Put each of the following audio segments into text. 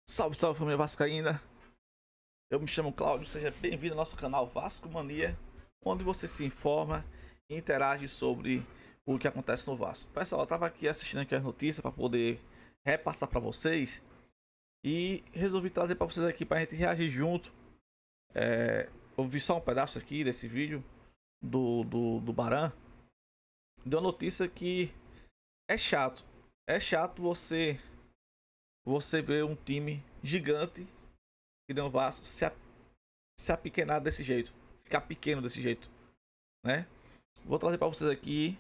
Salve, salve família vascaína. Eu me chamo Cláudio, seja bem-vindo ao nosso canal Vasco Mania, onde você se informa e interage sobre o que acontece no Vasco. Pessoal, eu tava aqui assistindo aqui as notícias para poder repassar para vocês e resolvi trazer para vocês aqui para a gente reagir junto. Eu vi só um pedaço aqui desse vídeo do Baran. Deu uma notícia que é chato. É chato você ver um time gigante que nem o Vasco se apequenar desse jeito, ficar pequeno desse jeito, né? Vou trazer pra vocês aqui.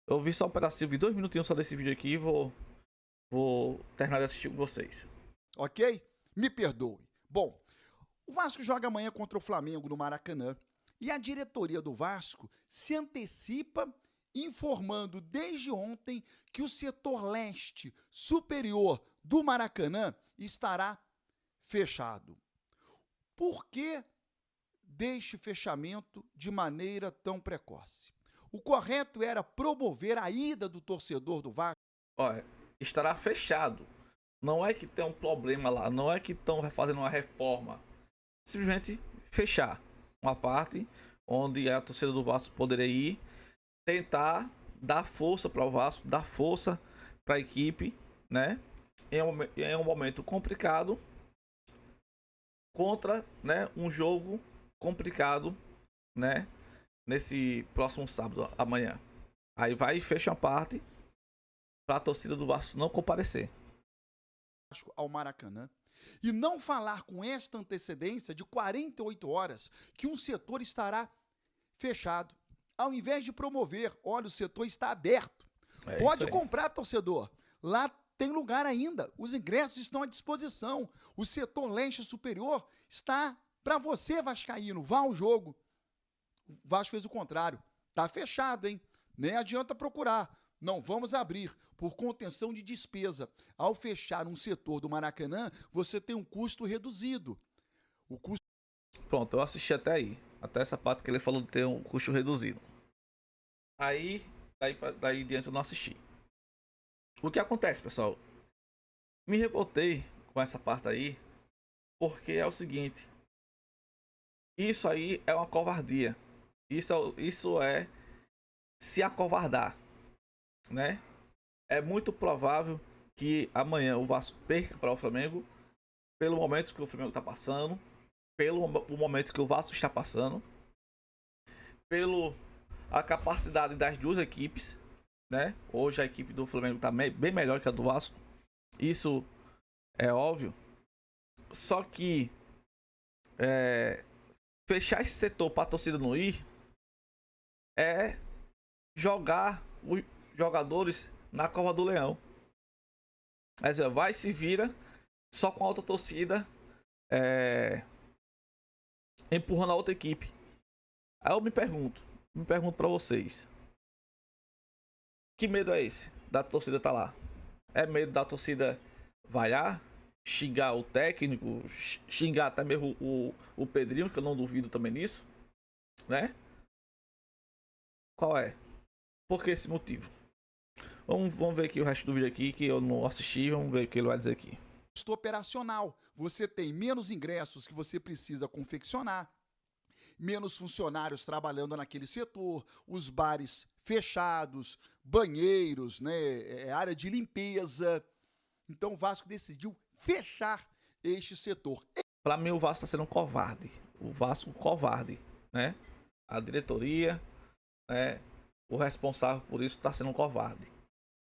Eu vi só um pedacinho, vi 2 minutinhos só desse vídeo aqui e vou terminar de assistir com vocês. Ok? Me perdoe. Bom, o Vasco joga amanhã contra o Flamengo no Maracanã e a diretoria do Vasco se antecipa informando desde ontem que o setor leste superior do Maracanã estará fechado. Por que deste fechamento de maneira tão precoce? O correto era promover a ida do torcedor do Vasco. Olha, estará fechado. Não é que tem um problema lá, não é que estão fazendo uma reforma. Simplesmente fechar uma parte onde a torcida do Vasco poderia ir, tentar dar força para o Vasco, dar força para a equipe, né? Em um momento complicado contra, né, um jogo complicado, né, nesse próximo sábado, amanhã. Aí vai e fecha uma parte para a torcida do Vasco não comparecer Ao Maracanã e não falar com esta antecedência de 48 horas que um setor estará fechado. Ao invés de promover, olha, o setor está aberto. Pode comprar, torcedor. Lá tem lugar ainda. Os ingressos estão à disposição. O setor leste superior está para você, vascaíno. Vá ao jogo. O Vasco fez o contrário. Tá fechado, hein? Nem adianta procurar. Não vamos abrir por contenção de despesa. Ao fechar um setor do Maracanã, você tem um custo reduzido. O custo... Pronto, eu assisti até aí. Até essa parte que ele falou de ter um custo reduzido. Daí diante eu não assisti. O que acontece, pessoal? Me revoltei com essa parte aí, porque é o seguinte. Isso aí é uma covardia. Isso é se acovardar, né? É muito provável que amanhã o Vasco perca para o Flamengo, pelo momento que o Flamengo está passando, pelo momento que o Vasco está passando, pelo a capacidade das duas equipes, né? Hoje a equipe do Flamengo está bem melhor que a do Vasco, isso é óbvio. Só que fechar esse setor para a torcida não ir é jogar os jogadores na cova do leão. Mas vai se vira só com a outra torcida empurrando a outra equipe. Aí eu me pergunto para vocês, que medo é esse da torcida tá lá? É medo da torcida vaiar, xingar o técnico, xingar até mesmo o Pedrinho, que eu não duvido também nisso, né? Qual é? Por que esse motivo? Vamos ver aqui o resto do vídeo aqui, que eu não assisti, vamos ver o que ele vai dizer aqui. Custo operacional. Você tem menos ingressos que você precisa confeccionar, menos funcionários trabalhando naquele setor, os bares fechados, banheiros, né, área de limpeza. Então o Vasco decidiu fechar este setor. Para mim o Vasco está sendo um covarde. O Vasco covarde, né? A diretoria, né? O responsável por isso está sendo um covarde.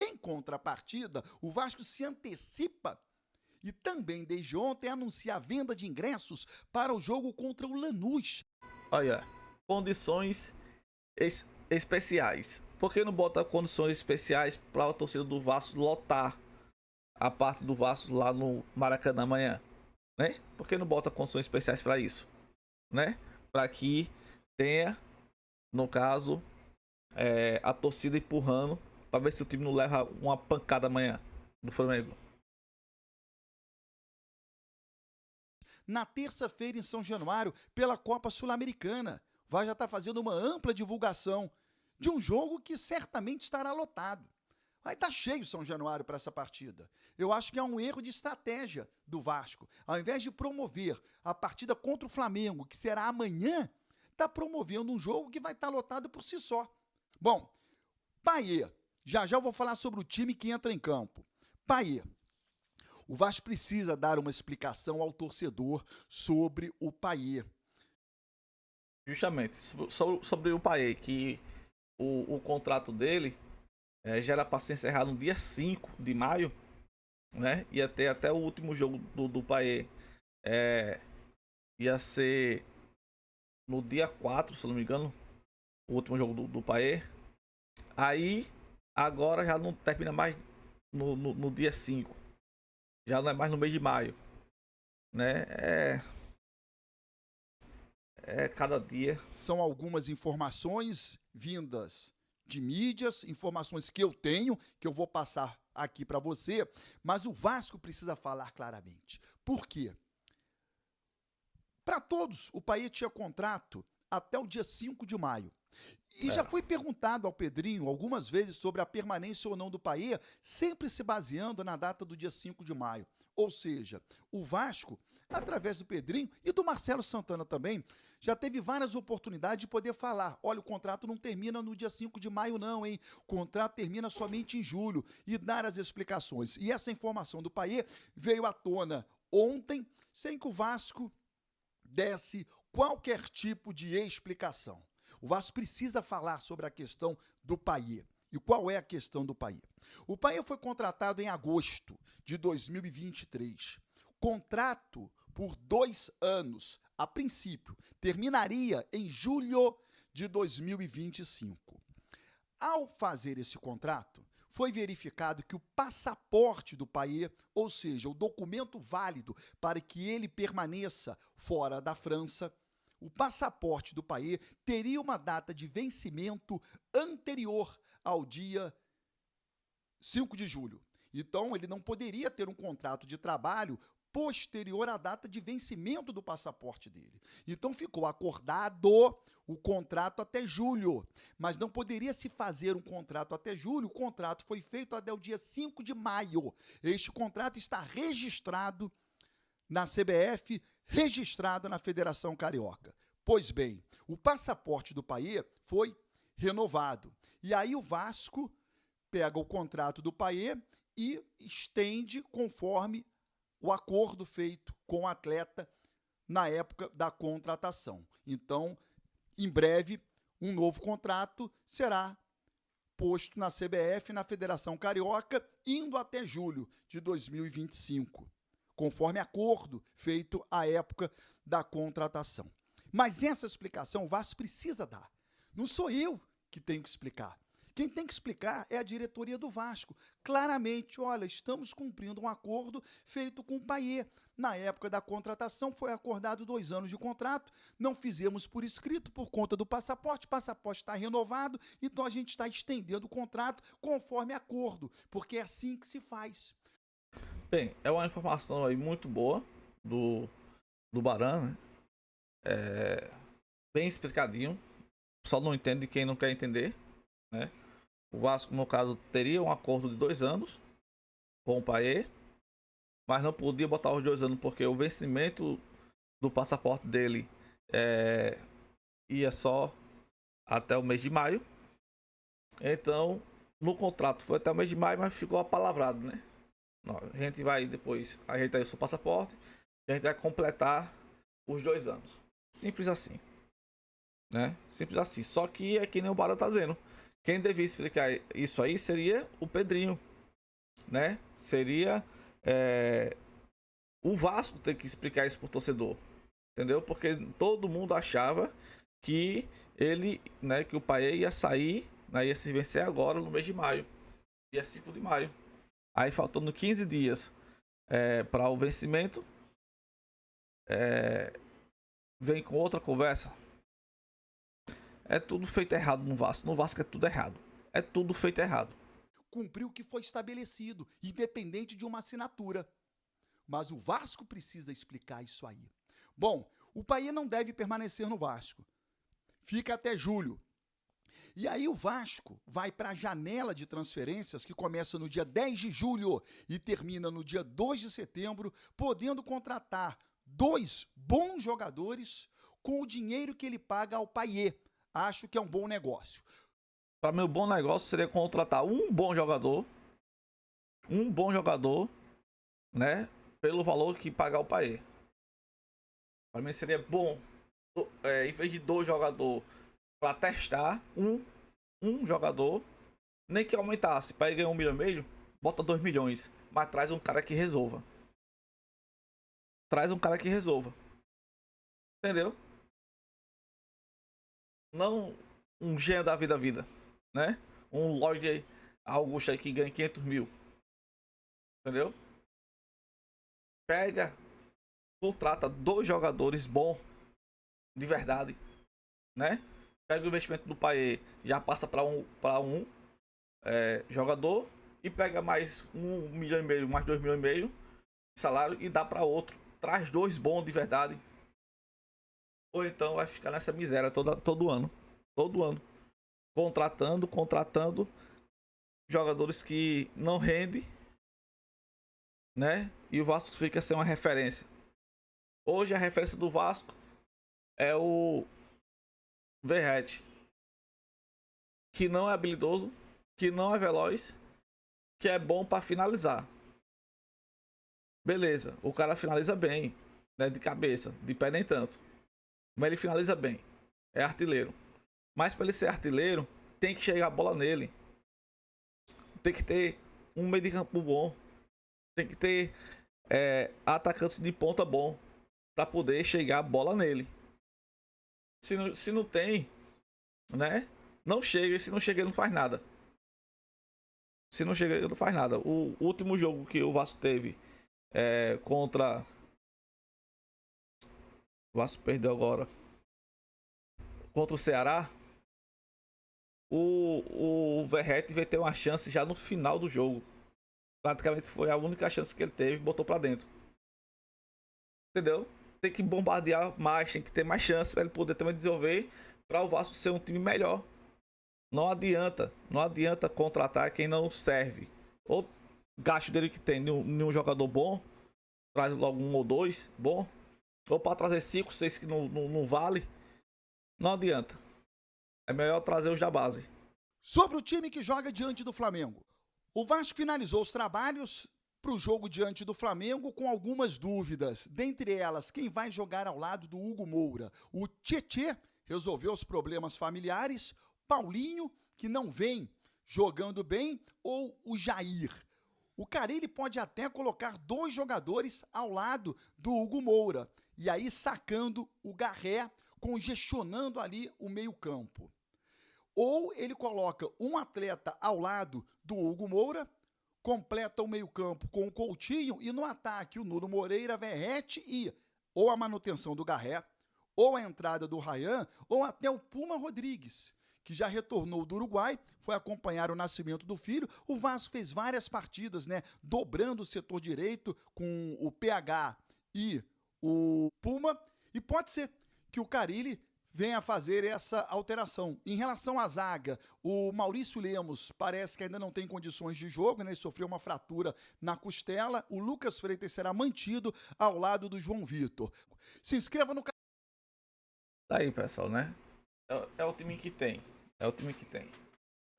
Em contrapartida, o Vasco se antecipa e também desde ontem anuncia a venda de ingressos para o jogo contra o Lanús. Olha, condições especiais. Por que não bota condições especiais para a torcida do Vasco lotar a parte do Vasco lá no Maracanã amanhã, né? Por que não bota condições especiais para isso, né? Para que tenha, no caso, a torcida empurrando para ver se o time não leva uma pancada amanhã do Flamengo. Na terça-feira em São Januário, pela Copa Sul-Americana, vai já estar fazendo uma ampla divulgação de um jogo que certamente estará lotado. Vai estar cheio São Januário para essa partida. Eu acho que é um erro de estratégia do Vasco. Ao invés de promover a partida contra o Flamengo, que será amanhã, está promovendo um jogo que vai estar lotado por si só. Bom, Payet. Já eu vou falar sobre o time que entra em campo. Payet. O Vasco precisa dar uma explicação ao torcedor sobre o Payet. Justamente, sobre o Payet, que o contrato dele já era para ser encerrado no dia 5 de maio, né? Ia ter até o último jogo do Payet. Ia ser no dia 4, se eu não me engano, o último jogo do Payet. Aí, agora já não termina mais no dia 5. Já não é mais no mês de maio, né? Cada dia. São algumas informações vindas de mídias, informações que eu tenho, que eu vou passar aqui para você, mas o Vasco precisa falar claramente. Por quê? Para todos, o Payet tinha contrato até o dia 5 de maio. E já foi perguntado ao Pedrinho algumas vezes sobre a permanência ou não do Payet, sempre se baseando na data do dia 5 de maio. Ou seja, o Vasco, através do Pedrinho e do Marcelo Santana também, já teve várias oportunidades de poder falar, olha, o contrato não termina no dia 5 de maio não, hein? O contrato termina somente em julho, e dar as explicações. E essa informação do Payet veio à tona ontem, sem que o Vasco desse qualquer tipo de explicação. O Vasco precisa falar sobre a questão do Payet. E qual é a questão do Payet? O Payet foi contratado em agosto de 2023. Contrato por 2 anos, a princípio. Terminaria em julho de 2025. Ao fazer esse contrato, foi verificado que o passaporte do Payet, ou seja, o documento válido para que ele permaneça fora da França, o passaporte do Payet teria uma data de vencimento anterior ao dia 5 de julho. Então, ele não poderia ter um contrato de trabalho posterior à data de vencimento do passaporte dele. Então, ficou acordado o contrato até julho, mas não poderia se fazer um contrato até julho. O contrato foi feito até o dia 5 de maio. Este contrato está registrado na CBF, registrado na Federação Carioca. Pois bem, o passaporte do Payet foi renovado. E aí o Vasco pega o contrato do Payet e estende conforme o acordo feito com o atleta na época da contratação. Então, em breve, um novo contrato será posto na CBF, na Federação Carioca, indo até julho de 2025. Conforme acordo feito à época da contratação. Mas essa explicação o Vasco precisa dar. Não sou eu que tenho que explicar. Quem tem que explicar é a diretoria do Vasco. Claramente, olha, estamos cumprindo um acordo feito com o Payet. Na época da contratação foi acordado 2 anos de contrato, não fizemos por escrito por conta do passaporte, o passaporte está renovado, então a gente está estendendo o contrato conforme acordo, porque é assim que se faz. Bem, é uma informação aí muito boa do Baran, né? Bem explicadinho. Só não entende quem não quer entender, né? O Vasco, no caso, teria um acordo de 2 anos com o Payet, mas não podia botar os 2 anos porque o vencimento do passaporte dele ia só até o mês de maio. Então, no contrato foi até o mês de maio, mas ficou apalavrado, né? A gente vai depois ajeitar o seu passaporte e a gente vai completar os 2 anos. Simples assim, né? Simples assim. Só que é que nem o Barão tá dizendo. Quem devia explicar isso aí seria o Pedrinho, né? Seria o Vasco ter que explicar isso pro torcedor, entendeu? Porque todo mundo achava que ele, né, que o Payet ia sair, né, ia se vencer agora no mês de maio, dia 5 de maio. Aí faltando 15 dias para o vencimento, vem com outra conversa. É tudo feito errado no Vasco. No Vasco é tudo errado. É tudo feito errado. Cumpriu o que foi estabelecido, independente de uma assinatura. Mas o Vasco precisa explicar isso aí. Bom, o Payet não deve permanecer no Vasco. Fica até julho. E aí o Vasco vai para a janela de transferências que começa no dia 10 de julho e termina no dia 2 de setembro, podendo contratar 2 bons jogadores com o dinheiro que ele paga ao Payet. Acho que é um bom negócio. Para mim, o bom negócio seria contratar um bom jogador, né? Pelo valor que pagar o Payet. Para mim seria bom, em vez de 2 jogadores para testar, um jogador, nem que aumentasse, para ele ganhar 1,5 milhão, bota 2 milhões, mas traz um cara que resolva. Entendeu? Não um gênio da vida, né? Um Lloyd Augusto aí que ganha 500 mil. Entendeu? Pega, contrata 2 jogadores bons, de verdade, né? Pega o investimento do Payet, já passa para um jogador e pega mais 1,5 milhão, mais 2,5 milhões de salário e dá para outro. Traz 2 bons de verdade. Ou então vai ficar nessa miséria todo ano. Contratando jogadores que não rendem, né? E o Vasco fica sem uma referência. Hoje a referência do Vasco é o Verratti, que não é habilidoso, que não é veloz, que é bom para finalizar. Beleza, o cara finaliza bem, né? De cabeça, de pé nem tanto. Mas ele finaliza bem. É artilheiro. Mas para ele ser artilheiro, tem que chegar a bola nele. Tem que ter um meio de campo bom. Tem que ter atacantes de ponta bom para poder chegar a bola nele. Se não tem, né? Não chega. E se não chega, ele não faz nada. O último jogo que o Vasco teve contra... O Vasco perdeu agora. Contra o Ceará. O Verratti vai ter uma chance já no final do jogo. Praticamente foi a única chance que ele teve, botou pra dentro. Entendeu? Tem que bombardear mais, tem que ter mais chance para ele poder também desenvolver, para o Vasco ser um time melhor. Não adianta contratar quem não serve. Ou gasto dele que tem nenhum jogador bom, traz logo 1 ou 2 bom. Ou para trazer 5, 6 que não vale. Não adianta. É melhor trazer os da base. Sobre o time que joga diante do Flamengo. O Vasco finalizou os trabalhos para o jogo diante do Flamengo com algumas dúvidas. Dentre elas, quem vai jogar ao lado do Hugo Moura? O Tietê resolveu os problemas familiares. Paulinho, que não vem jogando bem, ou o Jair? O Carille pode até colocar 2 jogadores ao lado do Hugo Moura. E aí sacando o Garré, congestionando ali o meio-campo. Ou ele coloca um atleta ao lado do Hugo Moura, completa o meio-campo com o Coutinho e no ataque o Nuno Moreira, Verratti e ou a manutenção do Garré, ou a entrada do Ryan, ou até o Puma Rodrigues, que já retornou do Uruguai, foi acompanhar o nascimento do filho. O Vasco fez várias partidas, né, dobrando o setor direito com o PH e o Puma, e pode ser que o Carille venha a fazer essa alteração. Em relação à zaga, o Maurício Lemos parece que ainda não tem condições de jogo, né? Ele sofreu uma fratura na costela. O Lucas Freitas será mantido ao lado do João Vitor. Se inscreva no canal. Tá aí, pessoal, né? É o time que tem.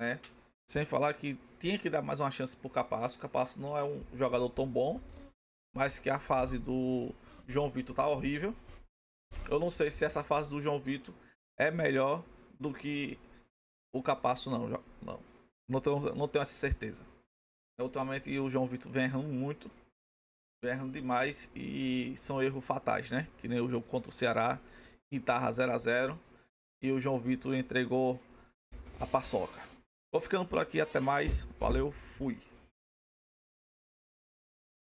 Né? Sem falar que tinha que dar mais uma chance pro Capasso. O Capasso não é um jogador tão bom, mas que a fase do João Vitor tá horrível. Eu não sei se essa fase do João Vitor é melhor do que o Capasso, não. Não tenho essa certeza. Ultimamente o João Vitor vem errando muito. Vem errando demais e são erros fatais, né? Que nem o jogo contra o Ceará, que tava 0-0 e o João Vitor entregou a paçoca. Vou ficando por aqui, até mais. Valeu, fui.